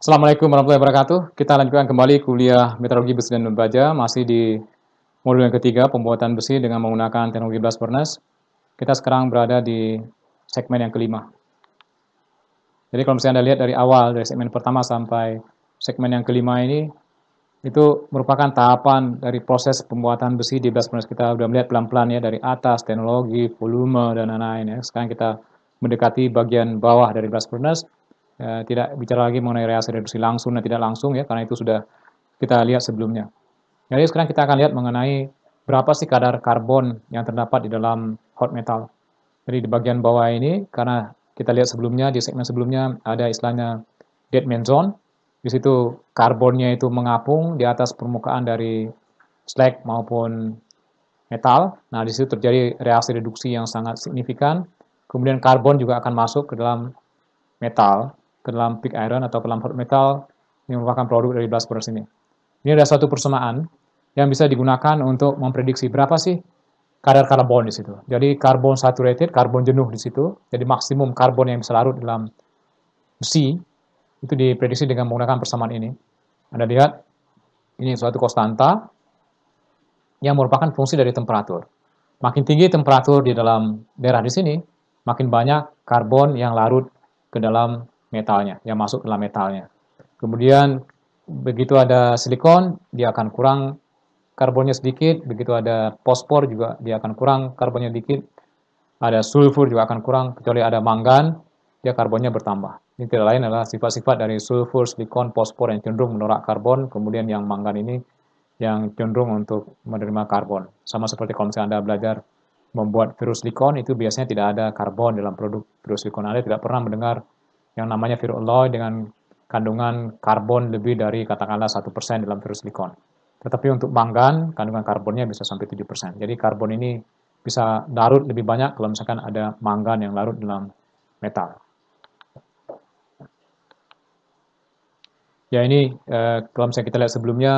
Assalamualaikum warahmatullahi wabarakatuh. Kita lanjutkan kembali kuliah metalurgi besi dan baja, masih di modul yang ketiga, pembuatan besi dengan menggunakan teknologi blast furnace. Kita sekarang berada di segmen yang kelima. Jadi kalau misalnya Anda lihat dari awal, dari segmen pertama sampai segmen yang kelima ini, itu merupakan tahapan dari proses pembuatan besi di blast furnace. Kita sudah melihat pelan-pelan ya, dari atas, teknologi, volume, dan lain-lain ya. Sekarang kita mendekati bagian bawah dari blast furnace, tidak bicara lagi mengenai reaksi reduksi langsung dan tidak langsung ya, karena itu sudah kita lihat sebelumnya. Jadi sekarang kita akan lihat mengenai berapa sih kadar karbon yang terdapat di dalam hot metal. Jadi di bagian bawah ini, karena kita lihat sebelumnya, di segmen sebelumnya ada istilahnya dead man zone. Di situ karbonnya itu mengapung di atas permukaan dari slag maupun metal. Nah, di situ terjadi reaksi reduksi yang sangat signifikan. Kemudian karbon juga akan masuk ke dalam metal, ke dalam pig iron atau ke dalam hot metal yang merupakan produk dari blast furnace ini. Ini ada suatu persamaan yang bisa digunakan untuk memprediksi berapa sih kadar karbon di situ. Jadi karbon saturated, karbon jenuh di situ. Jadi maksimum karbon yang bisa larut dalam besi itu diprediksi dengan menggunakan persamaan ini. Anda lihat, ini suatu konstanta yang merupakan fungsi dari temperatur. Makin tinggi temperatur di dalam daerah di sini, makin banyak karbon yang larut ke dalam metalnya, yang masuk ke dalam metalnya. Kemudian begitu ada silikon, dia akan kurang karbonnya sedikit, begitu ada fosfor juga dia akan kurang karbonnya sedikit, ada sulfur juga akan kurang, kecuali ada mangan, dia karbonnya bertambah. Ini tidak lain adalah sifat-sifat dari sulfur, silikon, fosfor yang cenderung menolak karbon, kemudian yang mangan ini yang cenderung untuk menerima karbon. Sama seperti kalau misalnya Anda belajar membuat ferrosilikon, itu biasanya tidak ada karbon dalam produk ferrosilikon. Anda tidak pernah mendengar yang namanya ferroalloy dengan kandungan karbon lebih dari katakanlah 1% dalam ferrosilikon. Tetapi untuk mangan, kandungan karbonnya bisa sampai 7%. Jadi karbon ini bisa larut lebih banyak kalau misalkan ada mangan yang larut dalam metal. Ya ini kalau misalnya kita lihat sebelumnya,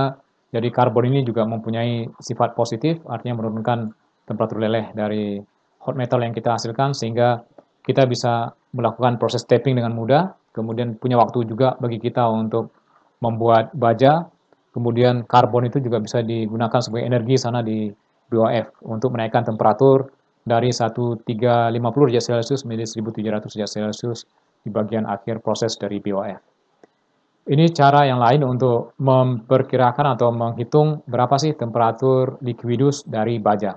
jadi karbon ini juga mempunyai sifat positif, artinya menurunkan temperatur leleh dari hot metal yang kita hasilkan, sehingga kita bisa melakukan proses tapping dengan mudah, kemudian punya waktu juga bagi kita untuk membuat baja, kemudian karbon itu juga bisa digunakan sebagai energi sana di BOF untuk menaikkan temperatur dari 1350 derajat Celcius menjadi 1700 derajat Celcius di bagian akhir proses dari BOF. Ini cara yang lain untuk memperkirakan atau menghitung berapa sih temperatur liquidus dari baja.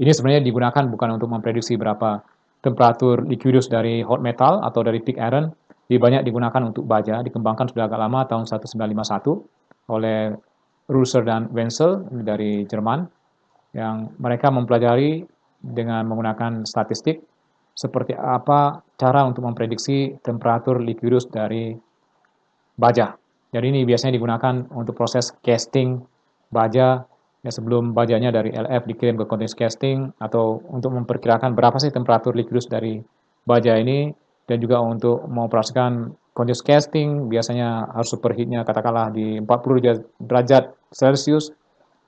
Ini sebenarnya digunakan bukan untuk memprediksi berapa temperatur liquidus dari hot metal atau dari pig iron, lebih banyak digunakan untuk baja, dikembangkan sudah agak lama tahun 1951 oleh Ruser dan Wenzel dari Jerman, yang mereka mempelajari dengan menggunakan statistik seperti apa cara untuk memprediksi temperatur liquidus dari baja. Jadi ini biasanya digunakan untuk proses casting baja ya, sebelum bajanya dari LF dikirim ke continuous casting, atau untuk memperkirakan berapa sih temperatur liquidus dari baja ini, dan juga untuk mengoperasikan continuous casting biasanya harus superheatnya katakanlah di 40 derajat Celcius.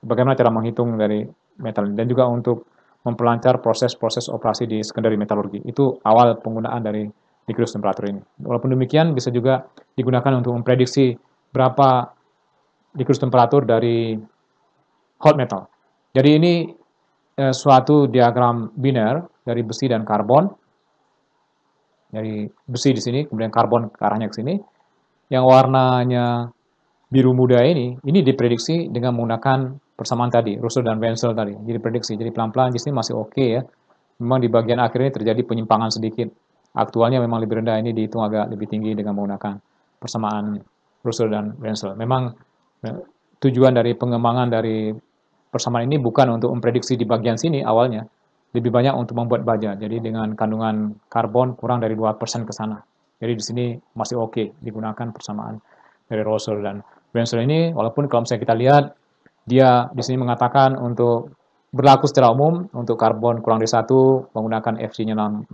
Bagaimana cara menghitung dari metal, dan juga untuk memperlancar proses-proses operasi di secondary metalurgi. Itu awal penggunaan dari liquidus temperatur ini. Walaupun demikian bisa juga digunakan untuk memprediksi berapa liquidus temperatur dari hot metal. Jadi ini suatu diagram biner dari besi dan karbon. Dari besi di sini, kemudian karbon ke arahnya ke sini. Yang warnanya biru muda ini diprediksi dengan menggunakan persamaan tadi, Russell dan Wenzel tadi. Jadi prediksi, jadi pelan-pelan di sini masih oke ya. Memang di bagian akhir ini terjadi penyimpangan sedikit. Aktualnya memang lebih rendah, ini dihitung agak lebih tinggi dengan menggunakan persamaan Russell dan Wenzel. Memang tujuan dari pengembangan dari persamaan ini bukan untuk memprediksi di bagian sini awalnya, lebih banyak untuk membuat baja. Jadi dengan kandungan karbon kurang dari 2% ke sana. Jadi di sini masih oke digunakan persamaan dari Russell dan Wenzel ini, walaupun kalau misalnya kita lihat, dia di sini mengatakan untuk berlaku secara umum untuk karbon kurang dari 1 menggunakan FC-nya 65,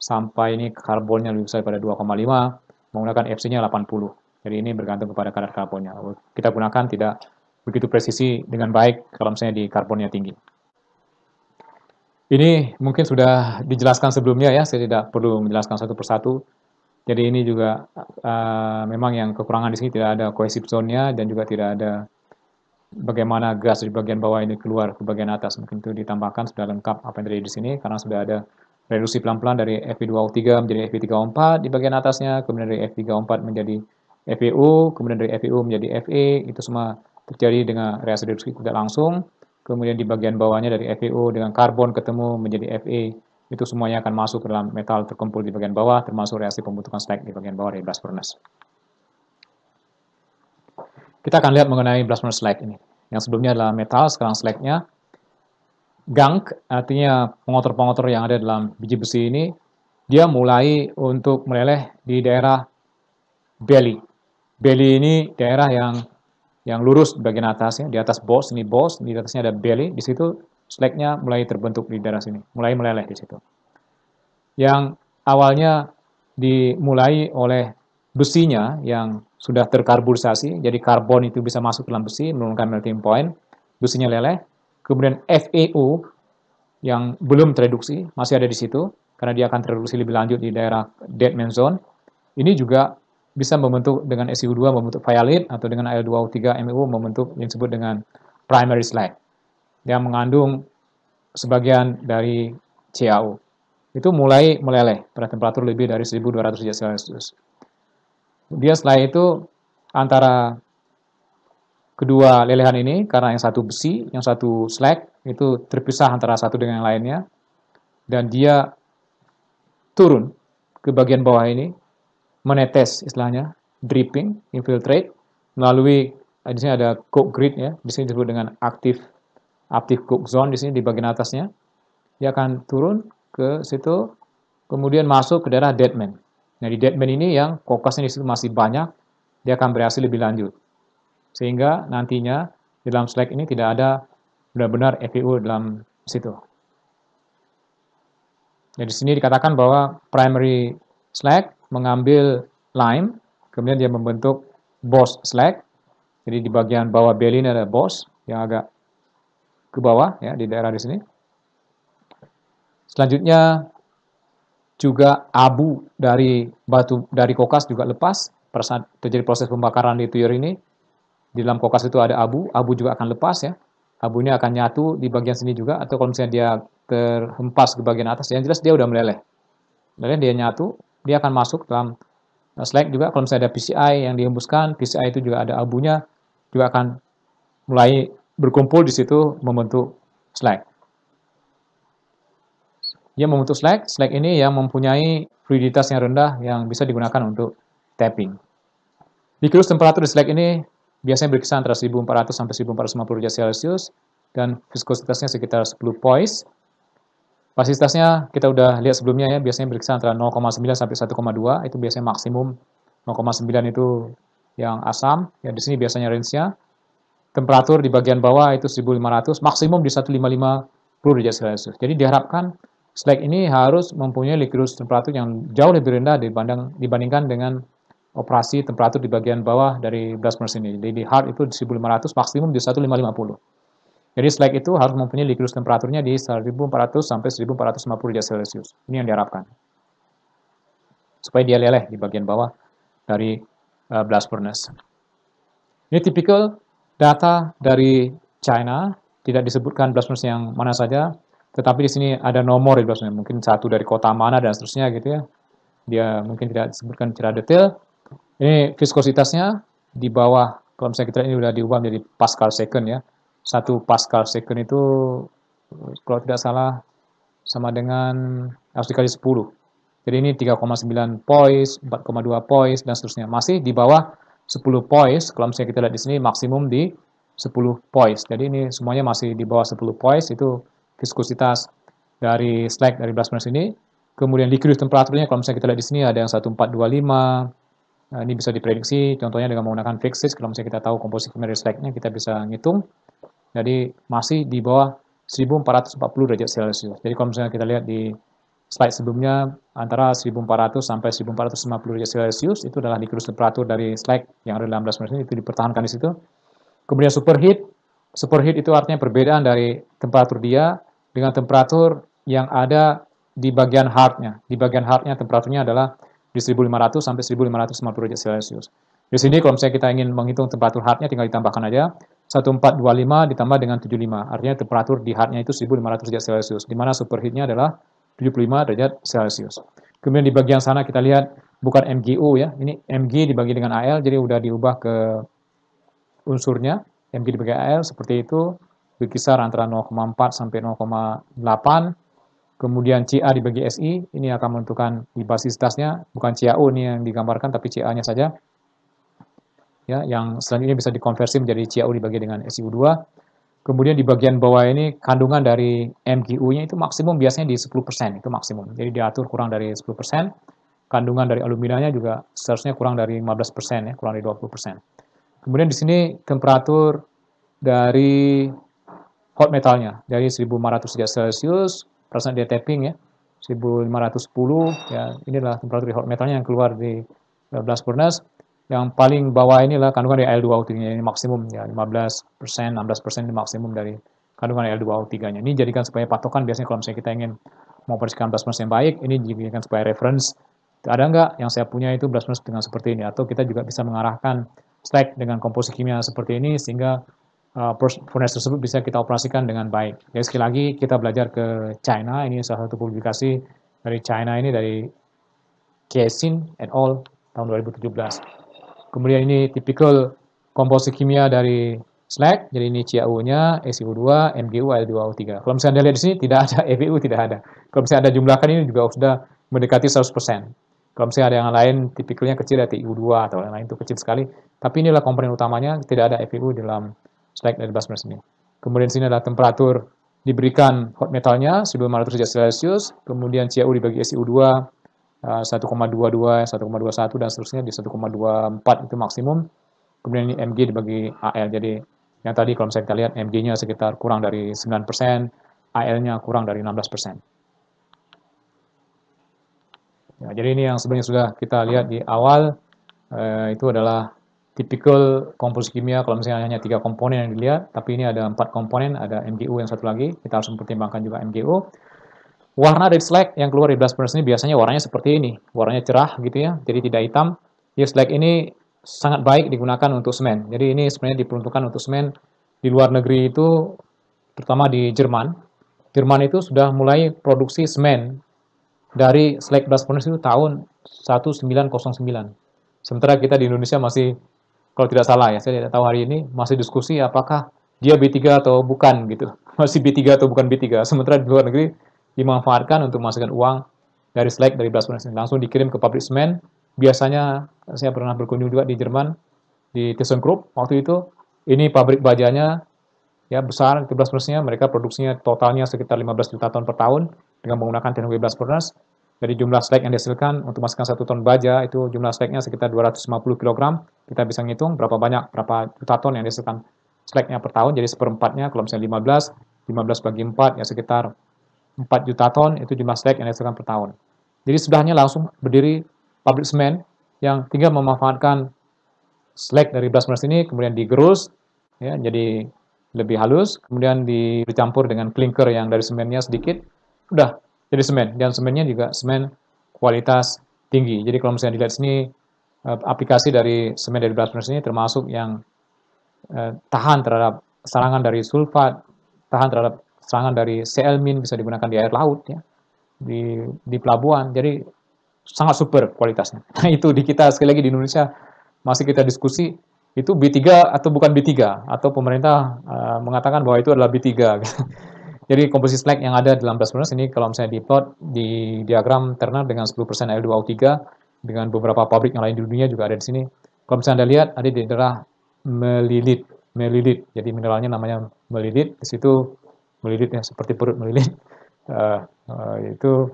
sampai ini karbonnya lebih besar pada 2,5 menggunakan FC-nya 80. Jadi ini bergantung kepada kadar karbonnya. Kita gunakan tidak begitu presisi dengan baik kalau misalnya di karbonnya tinggi. Ini mungkin sudah dijelaskan sebelumnya ya, saya tidak perlu menjelaskan satu persatu. Jadi ini juga memang yang kekurangan di sini, tidak ada cohesive zone-nya dan juga tidak ada bagaimana gas di bagian bawah ini keluar ke bagian atas. Mungkin itu ditambahkan sudah lengkap apa yang terjadi di sini karena sudah ada reduksi pelan-pelan dari Fe2O3 menjadi Fe3O4 di bagian atasnya, kemudian dari Fe3O4 menjadi FeO, kemudian dari FeO menjadi Fe, itu semua terjadi dengan reaksi reduksi tidak langsung. Kemudian di bagian bawahnya dari FeO dengan karbon ketemu menjadi Fe, itu semuanya akan masuk ke dalam metal terkumpul di bagian bawah, termasuk reaksi pembentukan slag di bagian bawah dari blast furnace. Kita akan lihat mengenai blast furnace slag ini. Yang sebelumnya adalah metal, sekarang slagnya. Gunk, artinya pengotor-pengotor yang ada dalam biji besi ini, dia mulai untuk meleleh di daerah belly. Belly ini daerah yang lurus di bagian atas ya, di atas boss, ini boss, di atasnya ada belly, di situ slagnya mulai terbentuk di daerah sini, mulai meleleh di situ. Yang awalnya dimulai oleh besinya yang sudah terkarbonisasi, jadi karbon itu bisa masuk dalam besi, menurunkan melting point, besinya leleh. Kemudian FeO yang belum tereduksi, masih ada di situ, karena dia akan tereduksi lebih lanjut di daerah dead man zone. Ini juga bisa membentuk dengan SiO2 membentuk violate atau dengan Al2O3MeO membentuk yang disebut dengan primary slag yang mengandung sebagian dari CaO. Itu mulai meleleh pada temperatur lebih dari 1200 derajat Celcius. Dia setelah itu antara kedua lelehan ini, karena yang satu besi, yang satu slag, itu terpisah antara satu dengan yang lainnya, dan dia turun ke bagian bawah ini, menetes istilahnya, dripping, infiltrate, melalui, di sini ada coke grid ya, di sini disebut dengan active coke zone, di sini di bagian atasnya, dia akan turun ke situ, kemudian masuk ke daerah deadman. Nah di deadman ini yang kokasnya di situ masih banyak, dia akan bereaksi lebih lanjut. Sehingga nantinya di dalam slag ini tidak ada benar-benar FeO dalam situ. Jadi di sini dikatakan bahwa primary slag mengambil lime, kemudian dia membentuk boss slag. Jadi di bagian bawah belly ini ada boss yang agak ke bawah ya di daerah di sini. Selanjutnya juga abu dari batu dari kokas juga lepas pada saat terjadi proses pembakaran di tuyur ini. Di dalam kokas itu ada abu juga akan lepas ya. Abunya akan nyatu di bagian sini juga, atau kalau misalnya dia terhempas ke bagian atas, yang jelas dia udah meleleh. Meleleh dia nyatu, dia akan masuk dalam slag juga. Kalau misalnya ada PCI yang dihembuskan, PCI itu juga ada abunya, juga akan mulai berkumpul di situ membentuk slag. Dia membentuk slag ini yang mempunyai fluiditas yang rendah yang bisa digunakan untuk tapping. Liquidus temperatur di slag ini biasanya berkisar antara 1400 sampai 1450 derajat Celcius dan viskositasnya sekitar 10 poise. Basisitasnya kita udah lihat sebelumnya ya, biasanya berkisar antara 0,9 sampai 1,2, itu biasanya maksimum. 0,9 itu yang asam, ya di sini biasanya range-nya. Temperatur di bagian bawah itu 1500, maksimum di 1550 derajat Celcius. Jadi diharapkan slag ini harus mempunyai liquidus temperatur yang jauh lebih rendah dibandingkan dengan operasi temperatur di bagian bawah dari blast furnace ini. Jadi di hard itu di 1500, maksimum di 1550. Jadi slag itu harus mempunyai liquidus temperaturnya di 1400 sampai 1450 derajat Celcius. Ini yang diharapkan. Supaya dia leleh di bagian bawah dari blast furnace. Ini typical data dari China, tidak disebutkan blast furnace yang mana saja, tetapi di sini ada nomor di blast furnace, mungkin satu dari kota mana dan seterusnya gitu ya. Dia mungkin tidak disebutkan secara detail. Ini viskositasnya di bawah, kalau misalnya kita lihat ini sudah diubah menjadi Pascal second ya. 1 Pascal second itu kalau tidak salah sama dengan harus dikali 10. Jadi ini 3,9 poise, 4,2 poise dan seterusnya. Masih di bawah 10 poise, kalau misalnya kita lihat di sini maksimum di 10 poise. Jadi ini semuanya masih di bawah 10 poise, itu viskositas dari slag dari blast furnace ini. Kemudian liquidus temperaturnya kalau misalnya kita lihat di sini ada yang 1425. Nah, ini bisa diprediksi, contohnya dengan menggunakan fixed, kalau misalnya kita tahu komposisi primary slag-nya, kita bisa ngitung. Jadi masih di bawah 1440 derajat Celcius. Jadi kalau misalnya kita lihat di slide sebelumnya, antara 1400 sampai 1450 derajat Celcius, itu adalah liquidus temperatur dari slag yang ada dalam blast furnace ini, itu dipertahankan di situ. Kemudian superheat itu artinya perbedaan dari temperatur dia dengan temperatur yang ada di bagian hardnya. Di bagian hardnya temperaturnya adalah di 1500 sampai 1550 derajat Celcius. Di sini kalau misalnya kita ingin menghitung temperatur hardnya tinggal ditambahkan aja 1425 ditambah dengan 75. Artinya temperatur di hardnya itu 1500 derajat Celcius, di mana superheatnya adalah 75 derajat Celcius. Kemudian di bagian sana kita lihat bukan MgO ya, ini Mg dibagi dengan Al, jadi udah diubah ke unsurnya, Mg dibagi Al seperti itu, berkisar antara 0,4 sampai 0,8. Kemudian Ca dibagi Si, ini akan menentukan di basisitasnya, bukan CaO ini yang digambarkan, tapi Ca-nya saja. Ya, yang selanjutnya bisa dikonversi menjadi CaO dibagi dengan SiO2. Kemudian di bagian bawah ini kandungan dari MgU-nya itu maksimum biasanya di 10%, itu maksimum. Jadi diatur kurang dari 10%. Kandungan dari aluminanya juga seharusnya kurang dari 15% ya, kurang dari 20%. Kemudian di sini temperatur dari hot metalnya dari 1500 derajat Celcius, persen dia tapping ya, 1510 ya, inilah temperatur hot metalnya yang keluar di blast furnace. Yang paling bawah inilah kandungan dari Al2O3-nya, ini maksimum ya, 15%, 16% ini maksimum dari kandungan Al2O3-nya. Ini jadikan sebagai patokan biasanya kalau misalnya kita ingin mengoperasikan blast furnace yang baik, ini dijadikan sebagai reference. Ada nggak yang saya punya itu blast furnace dengan seperti ini, atau kita juga bisa mengarahkan slag dengan komposisi kimia seperti ini sehingga furnace tersebut bisa kita operasikan dengan baik. Jadi sekali lagi kita belajar ke China, ini salah satu publikasi dari China ini dari Kiesin et al. Tahun 2017. Kemudian ini tipikal komposisi kimia dari slag, jadi ini CaO-nya, SiO2, MgU, Al2O3. Kalau misalnya Anda lihat di sini tidak ada EBU, tidak ada. Kalau misalnya ada jumlahkan ini juga sudah mendekati 100%. Kalau misalnya ada yang lain, tipikalnya kecil ya TiO2 atau yang lain itu kecil sekali. Tapi inilah komponen utamanya, tidak ada EBU dalam slag dari blast furnace ini. Kemudian sini adalah temperatur diberikan hot metalnya 1500 derajat Celcius, kemudian CaO dibagi SiO2 1,22, 1,21 dan seterusnya di 1,24 itu maksimum. Kemudian ini Mg dibagi Al. Jadi yang tadi kalau misalnya kita lihat Mg-nya sekitar kurang dari 9%, Al-nya kurang dari 16%. Ya, jadi ini yang sebenarnya sudah kita lihat di awal, itu adalah tipikal komposisi kimia kalau misalnya hanya 3 komponen yang dilihat, tapi ini ada 4 komponen, ada MgO yang satu lagi, kita harus mempertimbangkan juga MgO. Warna dari slag yang keluar dari blast furnace ini biasanya warnanya seperti ini, warnanya cerah gitu ya, jadi tidak hitam. Ya, slag ini sangat baik digunakan untuk semen. Jadi ini sebenarnya diperuntukkan untuk semen di luar negeri itu, terutama di Jerman. Jerman itu sudah mulai produksi semen dari slag blast furnace itu tahun 1909. Sementara kita di Indonesia masih, kalau tidak salah ya, saya tidak tahu hari ini, masih diskusi apakah dia B3 atau bukan gitu. Masih B3 atau bukan B3. Sementara di luar negeri dimanfaatkan untuk menghasilkan uang dari slag dari blast furnace langsung dikirim ke pabrik semen. Biasanya saya pernah berkunjung juga di Jerman di ThyssenKrupp waktu itu. Ini pabrik bajanya ya besar, itu blast furnace-nya mereka produksinya totalnya sekitar 15 juta ton per tahun dengan menggunakan teknologi blast furnace. Dari jumlah slag yang dihasilkan untuk menghasilkan 1 ton baja itu jumlah slagnya sekitar 250 kg. Kita bisa ngitung berapa banyak, berapa juta ton yang dihasilkan slagnya per tahun. Jadi seperempatnya kalau misalnya 15 bagi 4 ya sekitar 4 juta ton itu jumlah slag yang dihasilkan per tahun. Jadi sebelahnya langsung berdiri pabrik semen yang tinggal memanfaatkan slag dari blast furnace ini kemudian digerus ya jadi lebih halus, kemudian dicampur dengan clinker yang dari semennya sedikit, udah jadi semen, dan semennya juga semen kualitas tinggi. Jadi kalau misalnya dilihat sini aplikasi dari semen dari blast furnace ini termasuk yang tahan terhadap serangan dari sulfat, tahan terhadap serangan dari Cl- bisa digunakan di air laut ya, di pelabuhan. Jadi sangat super kualitasnya. Nah itu di kita sekali lagi di Indonesia masih kita diskusi itu B3 atau bukan B3, atau pemerintah mengatakan bahwa itu adalah B3. Jadi komposisi slag yang ada dalam blast furnace ini kalau misalnya diplot di diagram Turner dengan 10% Al2O3 dengan beberapa pabrik yang lain di dunia juga ada di sini. Kalau misalnya Anda lihat ada di daerah melilit. Jadi mineralnya namanya melilit. Di situ melilit ya seperti perut melilit. Itu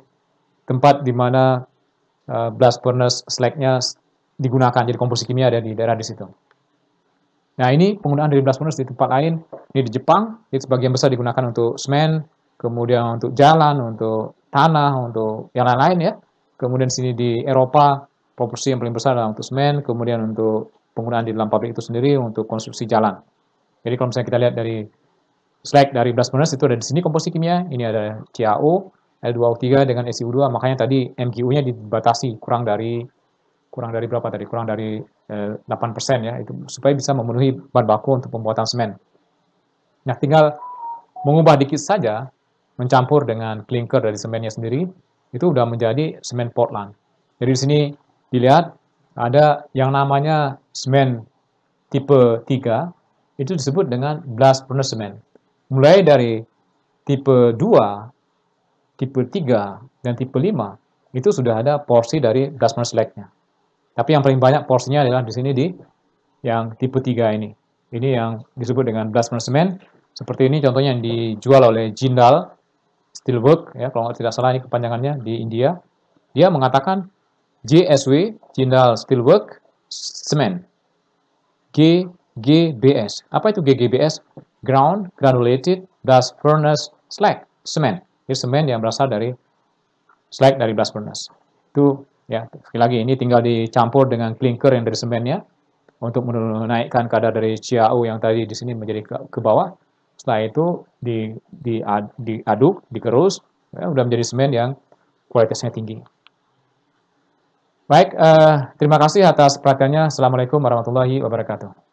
tempat di mana blast furnace slag-nya digunakan. Jadi komposisi kimia ada di daerah di situ. Nah ini penggunaan dari blast furnace di tempat lain. Ini di Jepang, itu sebagian besar digunakan untuk semen, kemudian untuk jalan, untuk tanah, untuk yang lain-lain ya. Kemudian sini di Eropa, proporsi yang paling besar adalah untuk semen, kemudian untuk penggunaan di dalam pabrik itu sendiri untuk konstruksi jalan. Jadi kalau misalnya kita lihat dari slag dari blast furnace itu ada di sini komposisi kimia, ini ada CaO, L2O3 dengan SiO2, makanya tadi MgU-nya dibatasi kurang dari berapa tadi? Kurang dari 8% ya, itu supaya bisa memenuhi bahan baku untuk pembuatan semen. Nah, tinggal mengubah dikit saja, mencampur dengan klinker dari semennya sendiri, itu udah menjadi semen Portland. Jadi di sini dilihat ada yang namanya semen tipe 3, itu disebut dengan blast furnace semen. Mulai dari tipe 2, tipe 3, dan tipe 5, itu sudah ada porsi dari blast furnace slag-nya. Tapi yang paling banyak porsinya adalah di sini di yang tipe 3 ini. Ini yang disebut dengan blast furnace cement. Seperti ini contohnya yang dijual oleh Jindal Steelworks, ya, kalau tidak salah ini kepanjangannya di India. Dia mengatakan JSW, Jindal Steelworks Cement. GGBS. Apa itu GGBS? Ground Granulated Blast Furnace Slag Cement. Ini semen yang berasal dari slag dari blast furnace. Itu ya, sekali lagi ini tinggal dicampur dengan klinker yang dari semennya untuk menaikkan kadar dari CaO yang tadi di sini menjadi ke bawah. Setelah itu diaduk, dikerus, ya, udah menjadi semen yang kualitasnya tinggi. Baik, terima kasih atas perhatiannya. Assalamualaikum warahmatullahi wabarakatuh.